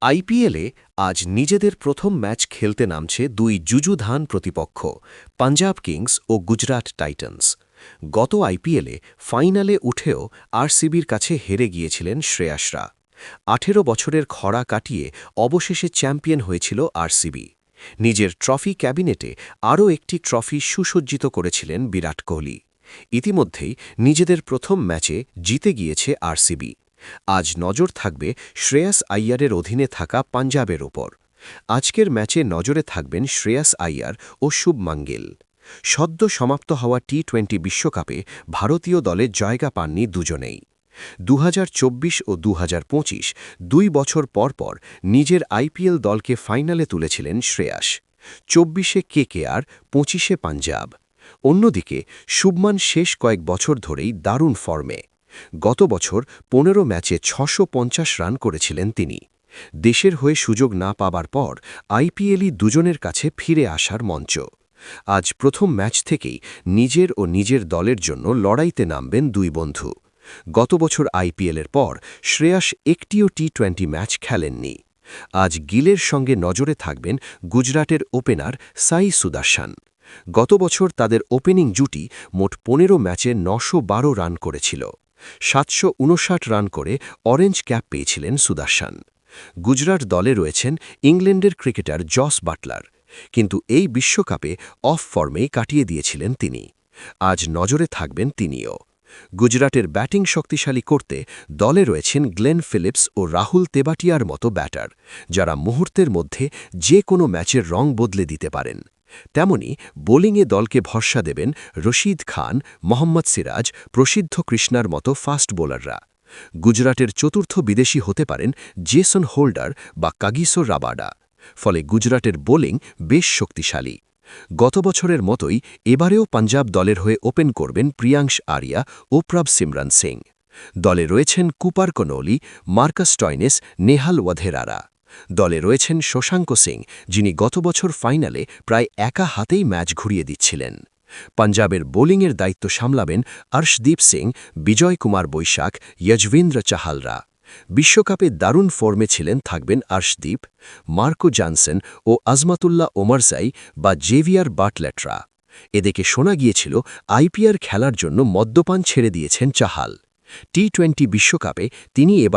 আইপিএলে আজ নিজেদের প্রথম ম্যাচ খেলতে নামছে দুই যুযুধান প্রতিপক্ষ পাঞ্জাব কিংস ও গুজরাট টাইটান্স। গত আইপিএলে ফাইনালে উঠেও আরসিবির কাছে হেরে গিয়েছিলেন শ্রেয়াসরা। ১৮ বছরের খরা কাটিয়ে অবশেষে চ্যাম্পিয়ন হয়েছিল আরসিবি। নিজের ট্রফি ক্যাবিনেটে আরও একটি ট্রফি সুসজ্জিত করেছিলেন বিরাট কোহলি। ইতিমধ্যেই নিজেদের প্রথম ম্যাচে জিতে গিয়েছে আরসিবি। আজ নজর থাকবে শ্রেয়াস আইয়ারের অধীনে থাকা পাঞ্জাবের ওপর। আজকের ম্যাচে নজরে থাকবেন শ্রেয়াস আইয়ার ও শুভমান গিল। সদ্য সমাপ্ত হওয়া টি-20 বিশ্বকাপে ভারতীয় দলে জায়গা পাননি দুজনেই। ২০২৪ ও ২০২৫ দুই বছর পর নিজের আইপিএল দলকে ফাইনালে তুলেছিলেন শ্রেয়াস। ২৪-এ কেকেআর, ২৫-এ পাঞ্জাব। অন্যদিকে শুভমান শেষ কয়েক বছর ধরেই দারুণ ফর্মে। গত বছর ১৫ ম্যাচে ৬৫০ রান করেছিলেন তিনি। দেশের হয়ে সুযোগ না পাবার পর আইপিএলই দুজনের কাছে ফিরে আসার মঞ্চ। আজ প্রথম ম্যাচ থেকেই নিজের ও নিজের দলের জন্য লড়াইতে নামবেন দুই বন্ধু। গত বছর আইপিএলের পর শ্রেয়াস একটিও টি-20 ম্যাচ খেলেননি। আজ গিলের সঙ্গে নজরে থাকবেন গুজরাটের ওপেনার সাই সুদার্শন। গত বছর তাদের ওপেনিং জুটি মোট ১৫ ম্যাচে ৯১২ রান করেছিল। ৭৫৯ রান করে অরেঞ্জ ক্যাপ পেয়েছিলেন সুদার্শন। গুজরাট দলে রয়েছেন ইংল্যান্ডের ক্রিকেটার জস বাটলার, কিন্তু এই বিশ্বকাপে অফ ফর্মেই কাটিয়ে দিয়েছিলেন তিনি। আজ নজরে থাকবেন তিনিও। গুজরাটের ব্যাটিং শক্তিশালী করতে দলে রয়েছেন গ্লেন ফিলিপস ও রাহুল তেবাটিয়ার মতো ব্যাটার, যারা মুহূর্তের মধ্যে যে কোনো ম্যাচের রং বদলে দিতে পারেন। তেমনি বোলিংয়ে দলকে ভরসা দেবেন রশিদ খান, মোহাম্মদ সিরাজ, প্রসিদ্ধ কৃষ্ণার মতো ফাস্ট বোলাররা। গুজরাটের চতুর্থ বিদেশি হতে পারেন জেসন হোল্ডার বা কাগিসো রাবাডা। ফলে গুজরাটের বোলিং বেশ শক্তিশালী। গত বছরের মতোই এবারেও পাঞ্জাব দলের হয়ে ওপেন করবেন প্রিয়াংশ আরিয়া ও প্রভসিমরন সিং। দলে রয়েছেন কুপার কনৌলি, মার্কাস স্টয়নেস, নেহাল ওয়াধেরারা। দলে রয়েছেন শশাঙ্ক সিং, যিনি গত বছর ফাইনালে প্রায় একা হাতেই ম্যাচ ঘুরিয়ে দিচ্ছিলেন। পাঞ্জাবের বোলিংয়ের দায়িত্ব সামলাবেন অর্শদীপ সিং, বিজয় কুমার বৈশাখ, যজভীন্দ্র চাহালরা। বিশ্বকাপে দারুণ ফর্মে ছিলেন থাকবেন অর্শদীপ, মার্কো জনসন ও আজমাতুল্লাহ ওমরজাই বা জেভিয়ার বাটলেটরা। এদিকে শোনা গিয়েছিল আইপিএল খেলার জন্য মদ্যপান ছেড়ে দিয়েছেন চাহাল। টি-20 বিশ্বকাপে তিনি এবার